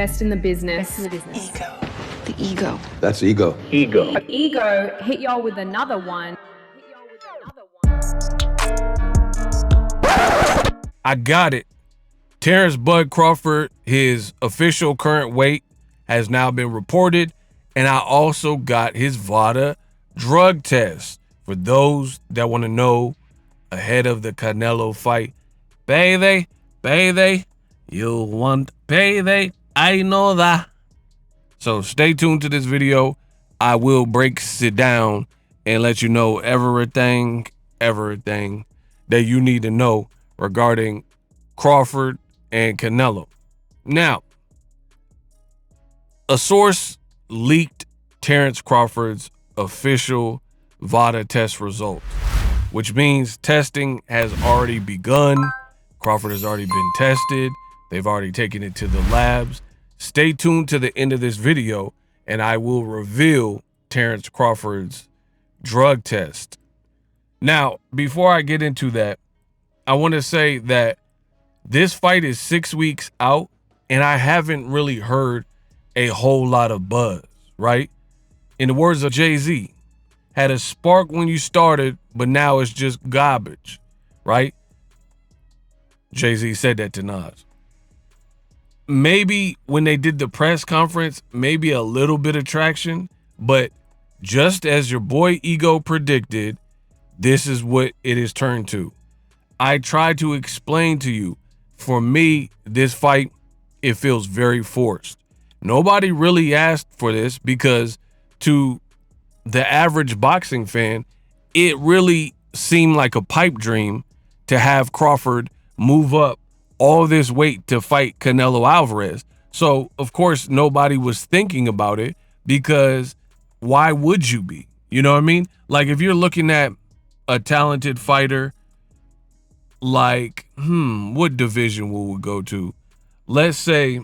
Best in the business. Ego. The ego. That's ego. Ego hit y'all with another one. I got it. Terence Bud Crawford, his official current weight has now been reported, and I also got his VADA drug test. For those that want to know ahead of the Canelo fight, baby, you want baby, I know that. So stay tuned to this video. I will break it down and let you know everything that you need to know regarding Crawford and Canelo. Now, a source leaked Terence Crawford's official VADA test results, which means testing has already begun. Crawford has already been tested. They've already taken it to the labs. Stay tuned to the end of this video and I will reveal Terence Crawford's drug test. Now, before I get into that, I want to say that this fight is 6 weeks out and I haven't really heard a whole lot of buzz, right? In the words of Jay-Z, had a spark when you started, but now it's just garbage, right? Jay-Z said that to Nas. Maybe when they did the press conference, maybe a little bit of traction, but just as your boy Ego predicted, this is what it is turned to. I tried to explain to you, for me, this fight, it feels very forced. Nobody really asked for this because to the average boxing fan, it really seemed like a pipe dream to have Crawford move up all this weight to fight Canelo Alvarez. So, of course, nobody was thinking about it because why would you be? You know what I mean? Like if you're looking at a talented fighter, like, what division will we go to? Let's say,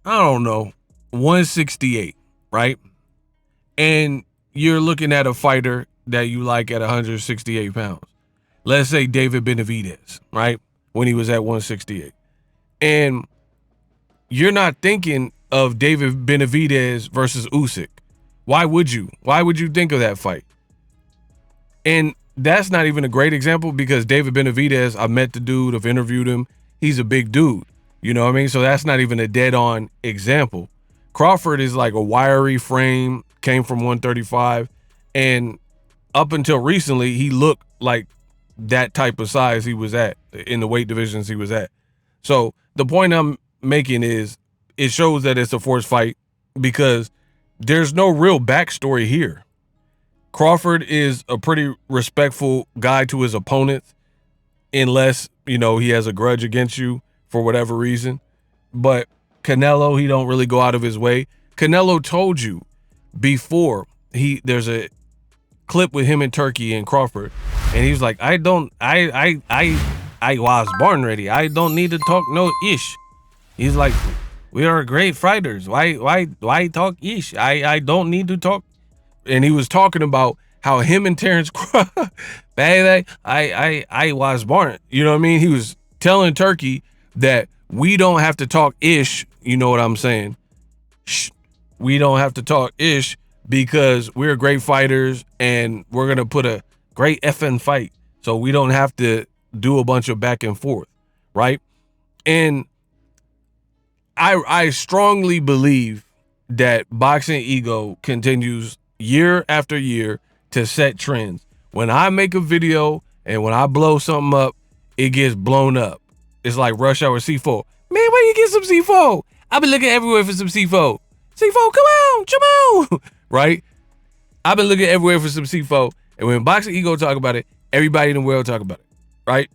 I don't know, 168, right? And you're looking at a fighter that you like at 168 pounds. Let's say David Benavidez, right? When he was at 168. And you're not thinking of David Benavidez versus Usyk. Why would you? Why would you think of that fight? And that's not even a great example because David Benavidez, I met the dude, I've interviewed him. He's a big dude. You know what I mean? So that's not even a dead-on example. Crawford is like a wiry frame, came from 135, and up until recently, he looked like that type of size he was at in the weight divisions he was at. So the point I'm making is it shows that it's a forced fight because there's no real backstory here. Crawford is a pretty respectful guy to his opponents unless, you know, he has a grudge against you for whatever reason. But Canelo, he don't really go out of his way. Canelo told you before there's a clip with him in Turkey and Crawford, and he was like, I was born ready. I don't need to talk no ish. He's like, we are great fighters. Why talk ish? I don't need to talk. And he was talking about how him and Terence Crawford, baby, I was born. You know what I mean? He was telling Turkey that we don't have to talk ish. You know what I'm saying? Shh. We don't have to talk ish because we're great fighters and we're going to put a great effing fight. So we don't have to do a bunch of back and forth, right? And I strongly believe that boxing ego continues year after year to set trends. When I make a video and when I blow something up, it gets blown up. It's like Rush Hour C4. Man, where you get some C4? I've been looking everywhere for some C4. C4, come on. Right? I've been looking everywhere for some C4. And when boxing ego talk about it, everybody in the world talk about it. Right?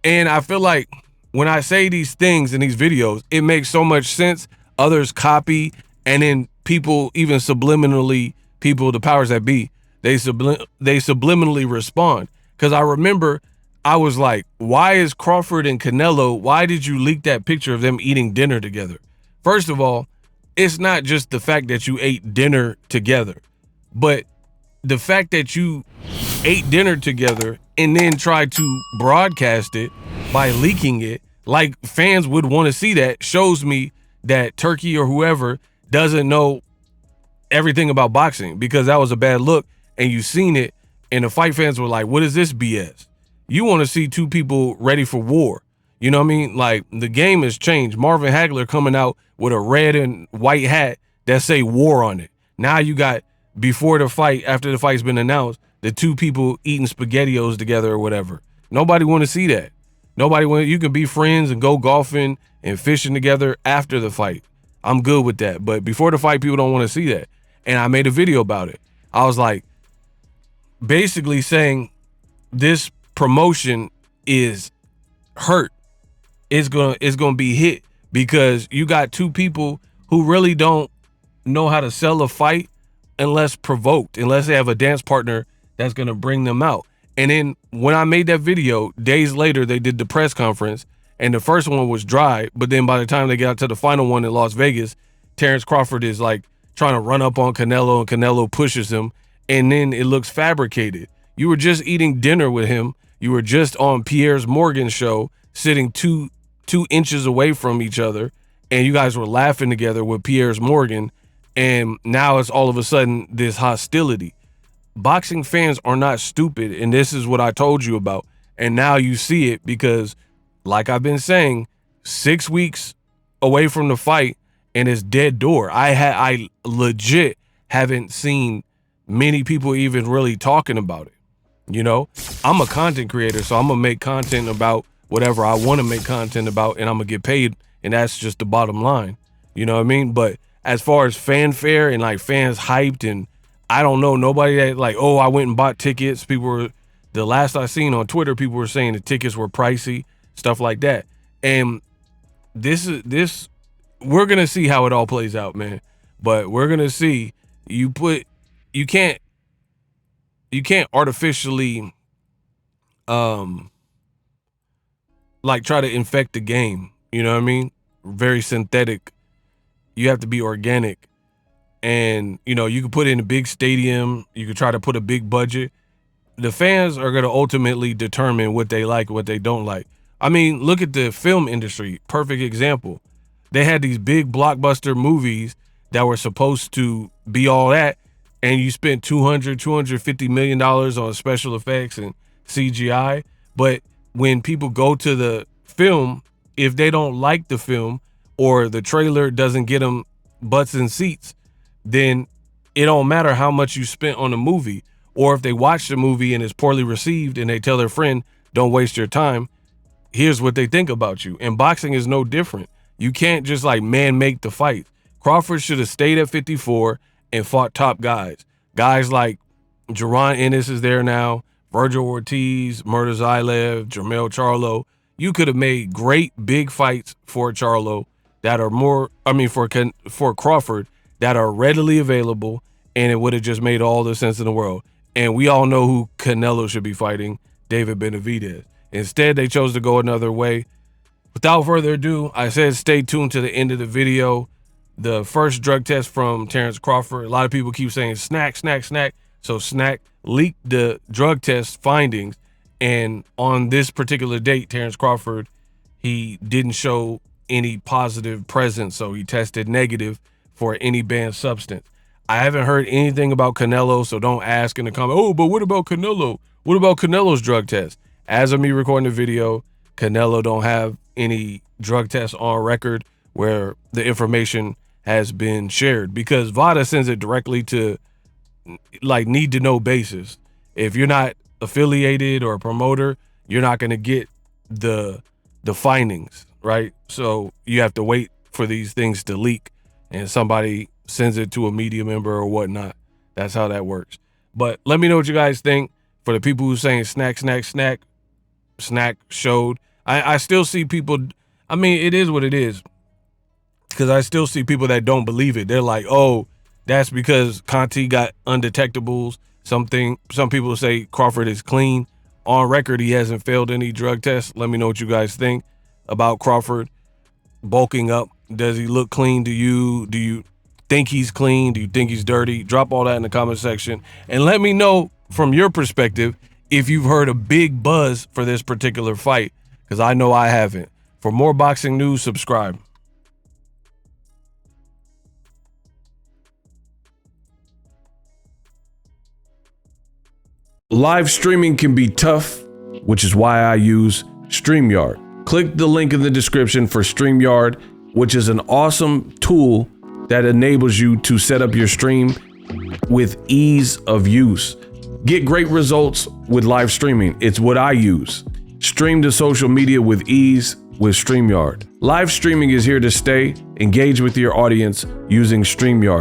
And I feel like when I say these things in these videos, it makes so much sense. Others copy, and then people, even subliminally, the powers that be, they subliminally respond. Because I remember I was like, why is Crawford and Canelo, why did you leak that picture of them eating dinner together? First of all, it's not just the fact that you ate dinner together, but the fact that you ate dinner together and then tried to broadcast it by leaking it, Like, fans would want to see that. Shows me that Turkey or whoever doesn't know everything about boxing, because that was a bad look, and you seen it, and the fight fans were like, what is this BS? You want to see two people ready for war. You know what I mean? Like, the game has changed. Marvin Hagler coming out with a red and white hat that say war on it. Now you got, before the fight, after the fight's been announced, the two people eating SpaghettiOs together or whatever. Nobody want to see that. Nobody want. You can be friends and go golfing and fishing together after the fight. I'm good with that. But before the fight, people don't want to see that. And I made a video about it. I was like, basically saying this promotion is hurt. It's gonna be hit because you got two people who really don't know how to sell a fight unless provoked, unless they have a dance partner that's gonna bring them out. And then when I made that video, days later they did the press conference, and the first one was dry, but then by the time they got to the final one in Las Vegas, Terence Crawford is like trying to run up on Canelo, and Canelo pushes him, and then it looks fabricated. You were just eating dinner with him. You were just on Piers Morgan's show, sitting two inches away from each other, and you guys were laughing together with Piers Morgan, and now it's all of a sudden this hostility. Boxing fans are not stupid, and this is what I told you about. And now you see it because, like I've been saying, 6 weeks away from the fight, and it's dead door. I legit haven't seen many people even really talking about it. You know, I'm a content creator, so I'm gonna make content about whatever I want to make content about, and I'm gonna get paid, and that's just the bottom line. You know what I mean? But as far as fanfare and like fans hyped, and I don't know nobody that like, oh, I went and bought tickets. People were, the last I seen on Twitter, people were saying the tickets were pricey, stuff like that. And this we're gonna see how it all plays out, man. But we're gonna see. You can't artificially like try to infect the game. You know what I mean? Very synthetic. You have to be organic. And, you know, you can put it in a big stadium. You can try to put a big budget. The fans are going to ultimately determine what they like, what they don't like. I mean, look at the film industry. Perfect example. They had these big blockbuster movies that were supposed to be all that, and you spent $250 million on special effects and CGI. But when people go to the film, if they don't like the film or the trailer doesn't get them butts in seats, then it don't matter how much you spent on the movie. Or if they watch the movie and it's poorly received and they tell their friend, don't waste your time, here's what they think about you. And boxing is no different. You can't just like make the fight. Crawford should have stayed at 54 and fought top guys. Guys like Jaron Ennis is there now, Virgil Ortiz, Murder Zaylev, Jermell Charlo. You could have made great big fights for Charlo that are more, for Crawford, that are readily available, and it would have just made all the sense in the world. And we all know who Canelo should be fighting, David Benavidez. Instead, they chose to go another way. Without further ado, I said stay tuned to the end of the video. The first drug test from Terence Crawford. A lot of people keep saying snack. So Snack leaked the drug test findings, and on this particular date, Terence Crawford, he didn't show any positive presence, so he tested negative for any banned substance. I haven't heard anything about Canelo, so don't ask in the comment, oh, but what about Canelo? What about Canelo's drug test? As of me recording the video, Canelo don't have any drug tests on record where the information has been shared, because VADA sends it directly to like need to know basis. If you're not affiliated or a promoter, you're not going to get the findings, right? So you have to wait for these things to leak, and somebody sends it to a media member or whatnot. That's how that works. But let me know what you guys think. For the people who saying snack showed, I still see people, I mean, it is what it is, because I still see people that don't believe it. They're like, oh, that's because Conti got undetectables. Some people say Crawford is clean. On record, he hasn't failed any drug tests. Let me know what you guys think about Crawford bulking up. Does he look clean to you? Do you think he's clean? Do you think he's dirty? Drop all that in the comment section. And let me know from your perspective if you've heard a big buzz for this particular fight, because I know I haven't. For more boxing news, subscribe. Live streaming can be tough, which is why I use StreamYard. Click the link in the description for StreamYard, which is an awesome tool that enables you to set up your stream with ease of use. Get great results with live streaming. It's what I use. Stream to social media with ease with StreamYard. Live streaming is here to stay. Engage with your audience using StreamYard.